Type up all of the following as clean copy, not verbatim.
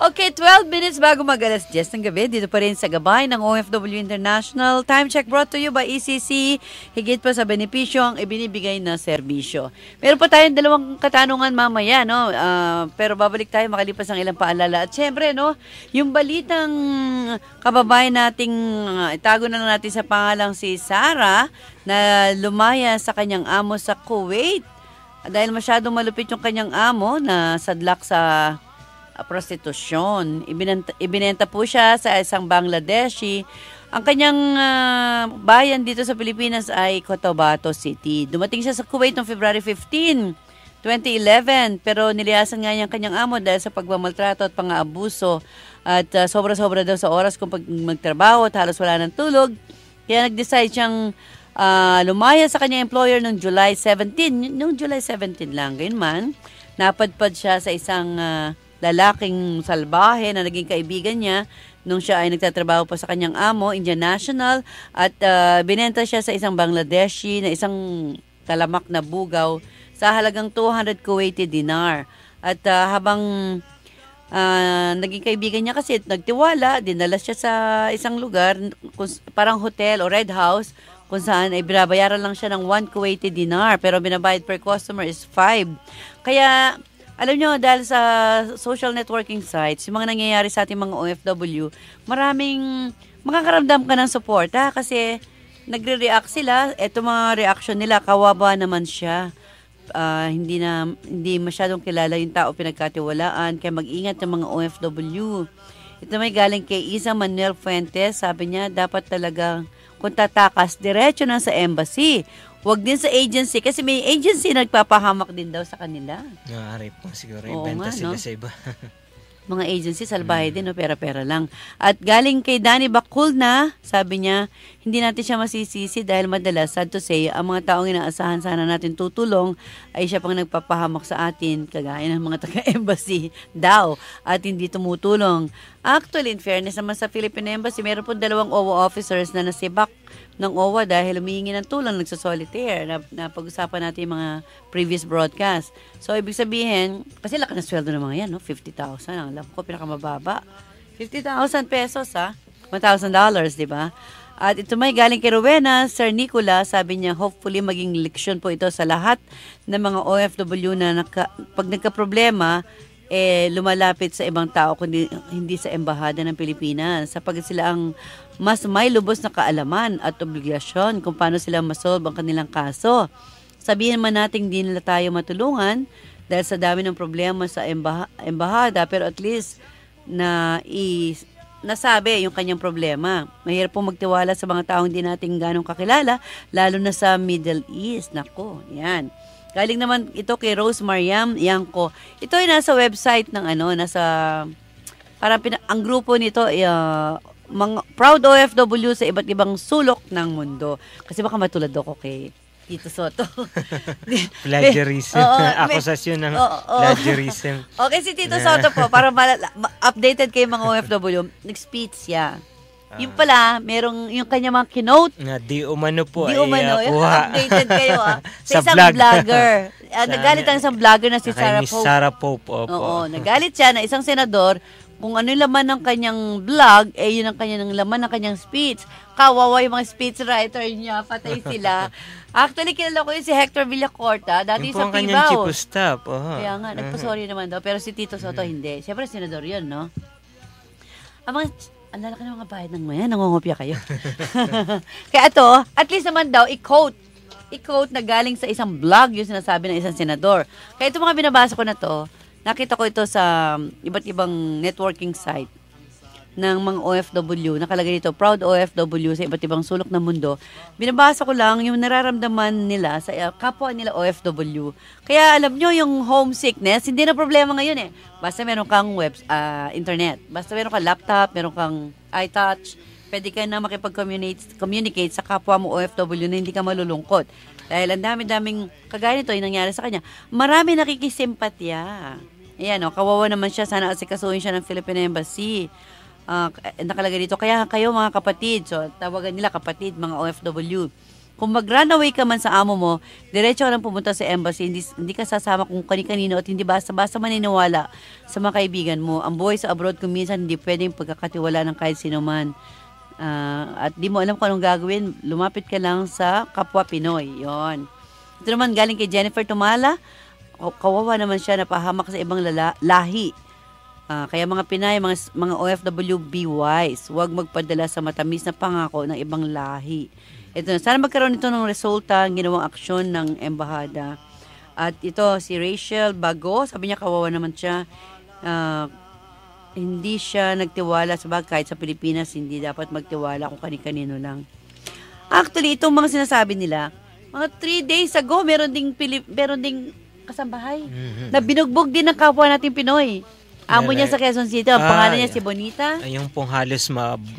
Okay, 12 minutes bago mag-alas 10 ng gabi. Dito pa rin sa gabay ng OFW International. Time check brought to you by ECC. Higit pa sa benepisyo ang ibinibigay na serbisyo. Meron pa tayong dalawang katanungan mamaya, no? Pero babalik tayo makalipas ang ilang paalala. At syempre, no, yung balitang kababayan nating, itago na lang natin sa pangalang si Sarah, na lumaya sa kanyang amo sa Kuwait. Dahil masyadong malupit yung kanyang amo na sadlak sa prostitusyon. Ibinenta po siya sa isang Bangladeshi. Ang kanyang bayan dito sa Pilipinas ay Cotabato City. Dumating siya sa Kuwait noong February 15, 2011. Pero niliyasan nga niyang kanyang amo dahil sa pagmamaltrato at pang-aabuso. At sobra-sobra daw sa oras kung magtrabaho at halos wala ng tulog. Kaya nag-decide siyang lumaya sa kanyang employer noong July 17. Noong July 17 lang. Gayun man, napadpad siya sa isang lalaking salbahe na naging kaibigan niya nung siya ay nagtatrabaho pa sa kanyang amo, Indian National, at binenta siya sa isang Bangladeshi na isang talamak na bugaw sa halagang 200 Kuwaiti dinar. At habang naging kaibigan niya kasi nagtiwala, dinala siya sa isang lugar, parang hotel o red house, kung saan ay binabayaran lang siya ng 1 Kuwaiti dinar, pero binabayad per customer is 5. Kaya, alam nyo, dahil sa social networking sites, yung mga nangyayari sa ating mga OFW, maraming makakaramdam ka ng support, ha? Kasi nagre-react sila, eto mga reaction nila, kawawa naman siya. Hindi masyadong kilala yung tao pinagkatiwalaan, kaya mag-ingat ng mga OFW. Ito may galing kay Isa Manuel Fuentes, sabi niya, dapat talaga kung tatakas, diretso na sa embassy. Huwag din sa agency, kasi may agency nagpapahamak din daw sa kanila. Nakari po siguro, ibenta sila, no? Sa iba. Mga agency, salbahe din, no? Pera-pera lang. At galing kay Danny Bakulna, sabi niya, hindi natin siya masisisi dahil madalas, sad to say, ang mga taong inaasahan sana natin tutulong ay siya pang nagpapahamak sa atin, kagaya ng mga taga-embassy daw, at hindi tumutulong. Actually, in fairness naman sa Philippine Embassy, meron po 2 OWA officers na nasibak ng OWA dahil humihingi ng tulong, nagsasolitaire, na pag-usapan natin yung mga previous broadcast. So, ibig sabihin, kasi laki na sweldo ng mga yan, no? 50,000, ang alam ko, pinakamababa. 50,000 pesos, ha? $1,000, di ba? At ito may galing kay Rowena, Sir Nicola, sabi niya, hopefully maging leksyon po ito sa lahat ng mga OFW na pag nagka-problema, lumalapit sa ibang tao kundi hindi sa embahada ng Pilipinas, sapagkat sila ang mas may lubos na kaalaman at obligasyon kung paano sila masolve ang kanilang kaso. Sabihin man natin hindi nila tayo matulungan dahil sa dami ng problema sa embahada, pero at least nasabi yung kanyang problema. Mahirap po magtiwala sa mga taong hindi natin ganong kakilala, lalo na sa Middle East. Nako, yan. Galing naman ito kay Rose Mariam Yanko. Ito ay nasa website ng parang ang grupo nito mga proud OFW sa iba't ibang sulok ng mundo. Kasi baka matulad ako kay Tito Soto. Plagiarism. Akusasyon ng plagiarism. Okay, si Tito Soto po, para updated kayo mga OFW, nag-speech siya. Yung pala, merong yung kanya mga kinote. Di umano po. Updated kayo sa isang vlogger. Nagalit ang isang vlogger na si Sarah Pope. Sarah Pope, opo. Oo, nagalit siya na isang senador, kung ano yung laman ng kanyang vlog, yun ang laman ng kanyang speech. Kawawa yung mga speechwriter niya, patay sila. Actually, kilala ko yung si Hector Villacorta, dati sa Pibao. Yung kanyang chief of staff. Kaya nga, nagpasorry naman daw. Pero si Tito Soto, hindi. Siyempre, senador yun, no? Ang lalaki ng mga bayad ng maya, nangungopia kayo. Kaya ito, at least naman daw, i-quote na galing sa isang blog yung sinasabi ng isang senador. Kaya ito mga binabasa ko na to, nakita ko ito sa iba't ibang networking site ng mga OFW, nakalagay dito, proud OFW sa iba't ibang sulok ng mundo. Binabasa ko lang yung nararamdaman nila sa kapwa nila OFW. Kaya alam nyo, yung homesickness, hindi na problema ngayon eh. Basta meron kang internet, basta meron kang laptop, meron kang iTouch, pwede ka na makipag-communicate sa kapwa mo OFW na hindi ka malulungkot. Dahil ang dami-daming, kagaya nito, yung nangyari sa kanya, marami nakikisimpatya. Ayan, kawawa naman siya, sana asikasuhin siya ng Philippine Embassy. Nakalagay dito, kaya kayo mga kapatid, so tawagan nila kapatid, mga OFW, Kung mag-runaway ka man sa amo mo, diretso ka lang pumunta sa embassy, hindi ka sasama kung kani-kanino at hindi basta-basta maniniwala sa mga kaibigan mo. Ang buhay sa abroad kung minsan hindi pwedeng pagkakatiwala ng kahit sino man. At di mo alam kung anong gagawin, lumapit ka lang sa kapwa Pinoy. Yon. Ito naman galing kay Jennifer Tumala. Kawawa naman siya, napahamak sa ibang lahi. Kaya mga Pinay, mga OFW, be wise. Huwag magpadala sa matamis na pangako ng ibang lahi. Ito na, sana magkaroon ito ng resulta, ginawang aksyon ng embahada. At ito, si Rachel Bago, sabi niya kawawa naman siya. Hindi siya nagtiwala sa bagay, kahit sa Pilipinas, hindi dapat magtiwala kung kani-kanino lang. Actually, itong mga sinasabi nila, mga 3 days ago, meron ding kasambahay na binugbog din ng kapwa nating Pinoy. Amo niya sa Quezon City, ang pangalan niya si Bonita. Yung pong halos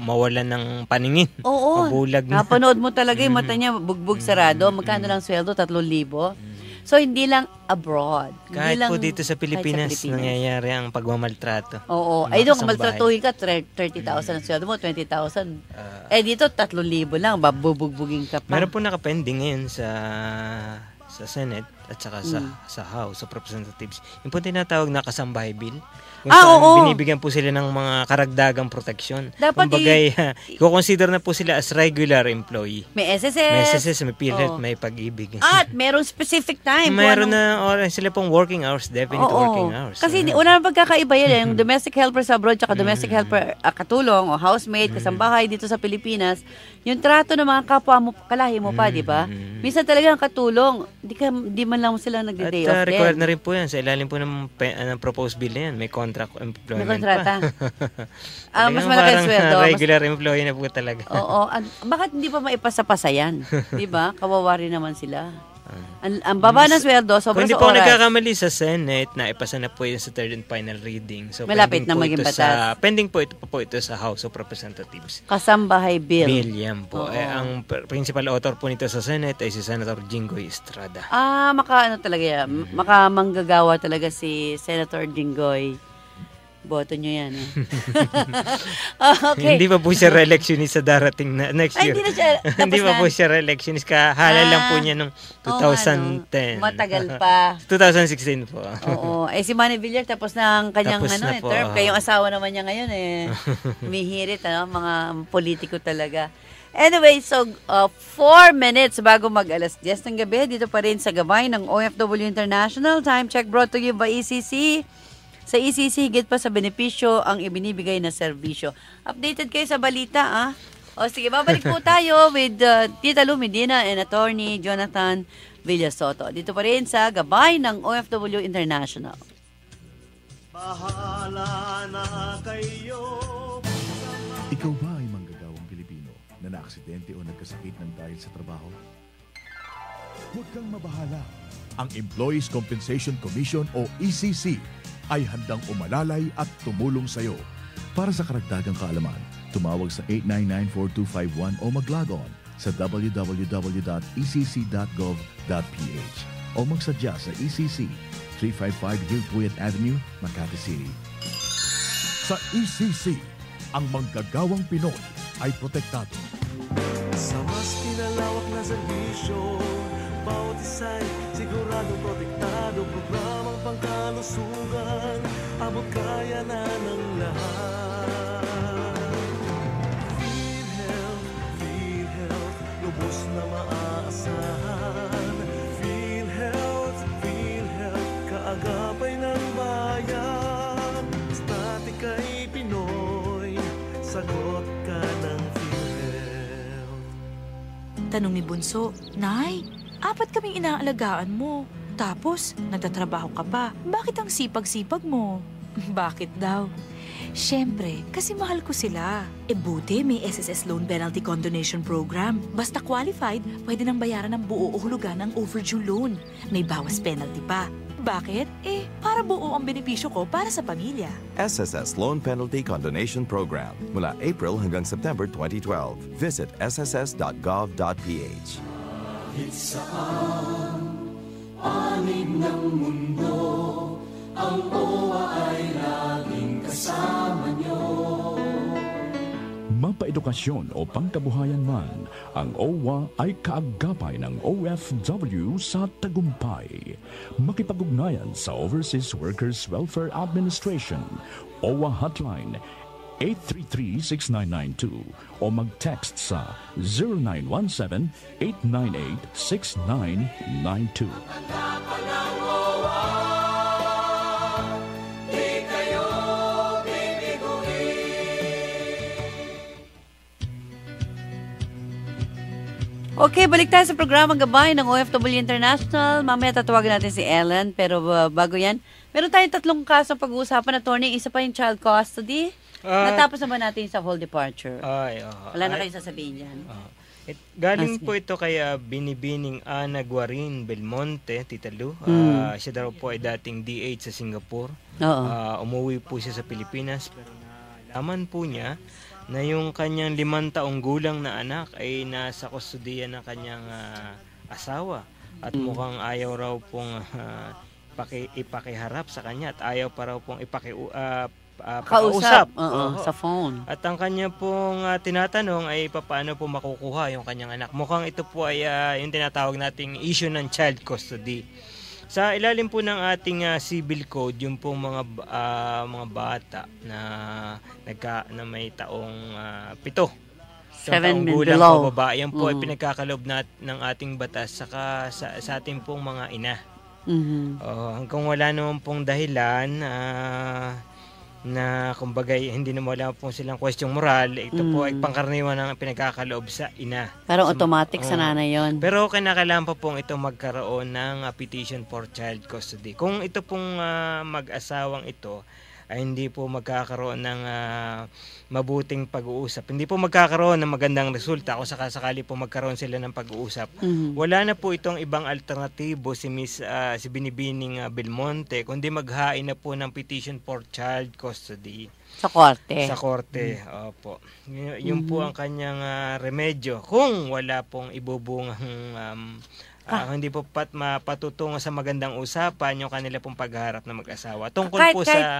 mawalan ng paningin. Oo. Mabulag na. Napanood mo talaga yung mata niya, bugbog sarado. Magkano lang sweldo? 3,000. So, hindi lang abroad. Kahit hindi lang, po dito sa Pilipinas, nangyayari ang pagmamaltrato. Oo. Ay, doon, kung maltratuhin ka, 30,000 ang sweldo mo, 20,000. Dito, 3,000 lang. Babubugbugin ka pa. Meron po nakapending ngayon sa Senate at saka sa House of Representatives. Yung po tinatawag na kasambahay bill. Kung saan binibigyan po sila ng mga karagdagang proteksyon. Dapat i-consider na po sila as regular employee. May SSS. May PhilHealth, may pag-ibig. At meron specific time. Meron sila pong working hours, definite working hours. Kasi wala nang pagkakaiba yan. Yung domestic helper sa abroad tsaka domestic helper katulong o housemate, kasambahay dito sa Pilipinas, yung trato ng mga kapwa mo, kalahi mo pa, di ba? Minsan talagang katulong, di man lang sila nagde-day off din. Required na rin po yan. Sa ilalim po ng proposed bill na yan, may contract employment. May kontrata. Mas malaki ang sweldo. Regular employee na po talaga. Oo. Bakit hindi pa maipasa-pasa yan? Di ba? Kawawa rin naman sila. Ang baba ng sweldo, sobra sa oras. Kung hindi po nagkakamali sa Senate, naipasa na po yun sa third and final reading. So, malapit na maging batas. Pending po ito sa House of Representatives. Kasambahay bill. Bill yan po. Ang principal author po nito sa Senate ay si Senator Jinggoy Estrada. Talaga yan. Makamanggagawa talaga si Senator Jinggoy. Boto nyo yan. Okay. Hindi pa po siya re-electionist sa darating na next year. Hindi na siya. Hindi pa po siya re-electionist. Kahala lang po niya nung 2010. Matagal pa. 2016 po. Oo. Si Manny Villar tapos na ang kanyang term. Kaya yung asawa naman niya ngayon humihirit, mga politiko talaga. Anyway, so 4 minutes bago mag-alas 10 ng gabi, dito pa rin sa gabay ng OFW International. Time check brought to you by ECC. Sa ECC, higit pa sa benepisyo ang ibinibigay na serbisyo. Updated kayo sa balita, O sige, babalik po tayo with Tita Lou Medina and Attorney Jonathan Villasoto. Dito pa rin sa gabay ng OFW International. Bahala na kayo. Ikaw ba ay manggagawang Pilipino na naaksidente o nagkasakit ng dahil sa trabaho? Huwag kang mabahala. Ang Employees Compensation Commission o ECC ay handang umalalay at tumulong sa iyo. Para sa karagdagang kaalaman, tumawag sa 899-4251 o mag-log on sa www.ecc.gov.ph o magsadya sa ECC 355 Hillpuyat Avenue, Makati City. Sa ECC, ang manggagawang Pinoy ay protektado. Sa mas pinalawak na serbisyo, bawat isa'y siguradong protektado. Programang pangkalusugan, abot kaya na ng lahat. PhilHealth, lubos na maaasahan. PhilHealth, kaagapay ng bayan. Basta kay Pinoy, sagot ka ng PhilHealth. Tanong ni Bunso, Nay, 4 kaming inaalagaan mo. Tapos, nagtatrabaho ka pa. Bakit ang sipag-sipag mo? Bakit daw? Siyempre, kasi mahal ko sila. Buti may SSS Loan Penalty Condonation Program. Basta qualified, pwede nang bayaran ng buo o hulugan ng overdue loan. May bawas penalty pa. Bakit? Para buo ang benepisyo ko para sa pamilya. SSS Loan Penalty Condonation Program. Mula April hanggang September 2012. Visit sss.gov.ph. Saan panig ng mundo, ang OWA ay laging kasama nyo. paedukasyon o pangkabuhayan man, ang OWA ay kaagapay ng OFW sa tagumpay. Makipag-ugnayan sa Overseas Workers Welfare Administration, OWA Hotline 833-6992 o mag-text sa 0917-898-6992. Okay, balik tayo sa programang Gabay ng OFW International. Mamaya tatawagan natin si Ellen, pero bago yan, meron tayong 3 kaso pag-uusapan, attorney. Isa pa yung child custody. Natapos naman natin sa whole departure. Wala na kayong sasabihin yan. Galing po ito kay Binibining Ana Guarin Belmonte, Tita Lu. Siya daw po ay dating DH sa Singapore. Umuwi po siya sa Pilipinas, pero nalaman po niya na yung kanyang 5 taong gulang na anak ay nasa kustudiya ng kanyang asawa. At mukhang ayaw raw pong ipakiharap sa kanya at ayaw pa raw pong kausap sa phone. At ang kanya pong tinatanong ay paano po makukuha yung kanyang anak. Mukhang ito po ay yung tinatawag nating issue ng child custody. Sa ilalim po ng ating civil code, yung pong mga bata na may taong 7 taong gulang po babae, yan po ay pinagkakaloob ng ating batas saka sa ating pong mga ina. Hanggang wala naman pong dahilan na kumbaga hindi na wala po silang question moral, ito po ay pangkaraniwan ng pinagkakaloob sa ina. Parang automatic sa nanay yon. Pero kinakailangan pa pong ito magkaroon ng petition for child custody. Kung ito pong mag-asawang ito ay hindi po magkakaroon ng mabuting pag-uusap, hindi po magkakaroon ng magandang resulta kung sakali po magkaroon sila ng pag-uusap. Wala na po itong ibang alternatibo si Binibining Belmonte kundi maghain na po ng petition for child custody sa korte. Sa korte, opo. Yun po ang kanyang remedyo kung wala pong ibubungang hindi po mapatutungo sa magandang usapan yung kanila pong pagharap na mag-asawa. Tungkol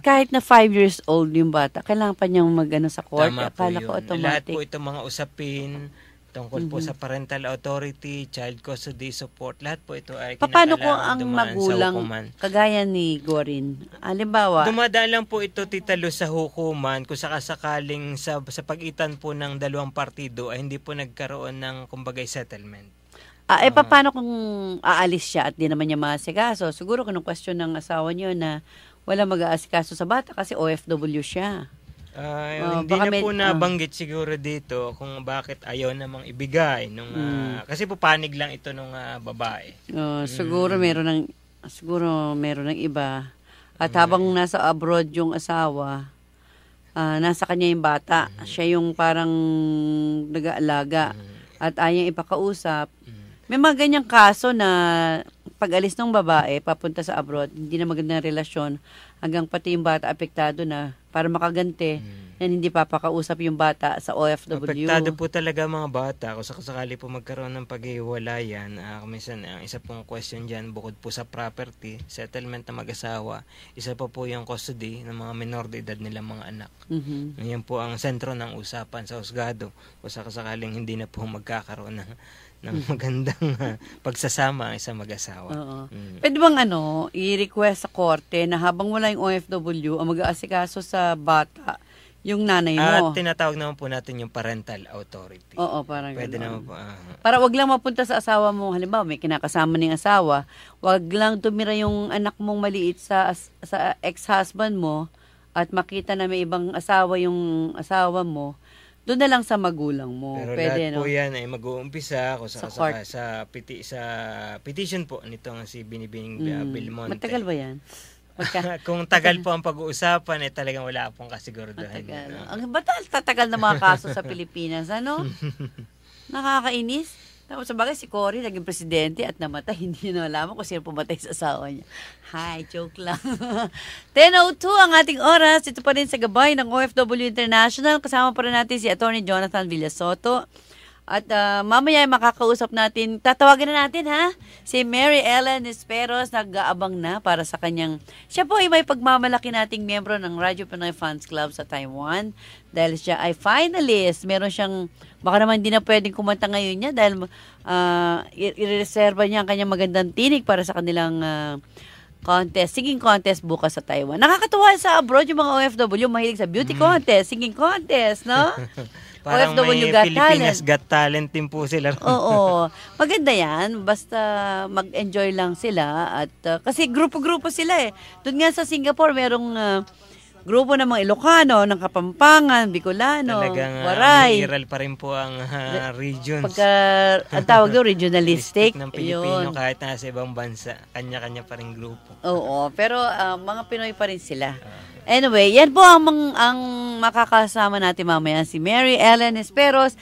kahit na 5 years old yung bata, kailangan pa niyang mag-ano sa court. Akala ko automatic. Lahat po itong mga usapin tungkol po sa parental authority, child custody support, lahat po ito ay paano kung ang magulang kagaya ni Gorin? Halimbawa, dumadaan lang po ito, Tita Lu, sa hukuman kung sakasakaling sa pagitan po ng dalawang partido ay hindi po nagkaroon ng kumbagay settlement. Paano kung aalis siya at di naman niya maasikaso? Siguro kung question ng asawa niyo na wala mag-aasikaso sa bata kasi OFW siya. Hindi na po nabanggit siguro dito kung bakit ayaw namang ibigay kasi po panig lang ito nung babae. Siguro meron ng iba. At habang nasa abroad yung asawa, nasa kanya yung bata. Siya yung parang nag-aalaga at ayaw ipakausap. May mga ganyang kaso na pag-alis ng babae, papunta sa abroad, hindi na magandang relasyon, hanggang pati yung bata apektado na para makaganti, yan hindi papakausap yung bata sa OFW. Apektado po talaga mga bata. Kung sakali po magkaroon ng paghiwalayan, minsan ang isa pong question dyan, bukod po sa property, settlement na mag-asawa, isa pa po yung custody ng mga minor de edad nilang mga anak. Yan po ang sentro ng usapan sa husgado. Kung sakaling hindi na po magkakaroon ng magandang pagsasama ang isang mag-asawa. Pwede bang i-request sa korte na habang wala yung OFW, ang mag-aasikaso sa bata, yung nanay mo? At tinatawag naman po natin yung parental authority. Oo, parang pwede naman po. Para wag lang mapunta sa asawa mo, halimbawa may kinakasama ng asawa, wag lang tumira yung anak mong maliit sa ex-husband mo at makita na may ibang asawa yung asawa mo, doon na lang sa magulang mo. Pero pwede, lahat po yan ay mag-uumpisa ako sa petition po nitong si Binibining Belmonte. Matagal ba yan? Kung tagal po ang pag-uusapan, talagang wala pong kasiguraduhan. Ang tatagal na mga kaso sa Pilipinas, Nakakainis. Tapos sabagay si Cory naging presidente at namatay, hindi na malaman kung sino pumatay sa asawa niya. Hi, joke lang. 10:02 ang ating oras. Ito pa rin sa gabay ng OFW International. Kasama pa rin natin si Attorney Jonathan Villasoto. At mamaya makakausap natin, tatawagan na natin ha, si Mary Ellen Esperos, nag-aabang na para sa kanyang, siya po ay may pagmamalaki nating miyembro ng Radyo Pinoy Fans Club sa Taiwan. Dahil siya ay finalist, meron siyang, baka naman hindi na pwedeng kumanta ngayon niya dahil i-reserva niya ang kanyang magandang tinig para sa kanilang contest, singing contest bukas sa Taiwan. Nakakatuwa sa abroad yung mga OFW, mahilig sa beauty contest, singing contest, no? Parang OFW may Got Pilipinas Talent. Got Talent din po sila. Oo. Maganda yan. Basta mag-enjoy lang sila. At kasi grupo-grupo sila eh. Doon nga sa Singapore, merong grupo ng mga Ilocano, ng Kapampangan, Bicolano, Talagang Waray. umiiral pa rin po ang regions. Pagka, ang tawag doon, regionalistic. Ng Pilipino Yun. kahit nasa ibang bansa. Kanya-kanya pa rin grupo. Oo. Pero mga Pinoy pa rin sila. Anyway, yan po ang makakasama natin mamaya. Si Mary Ellen Esperos.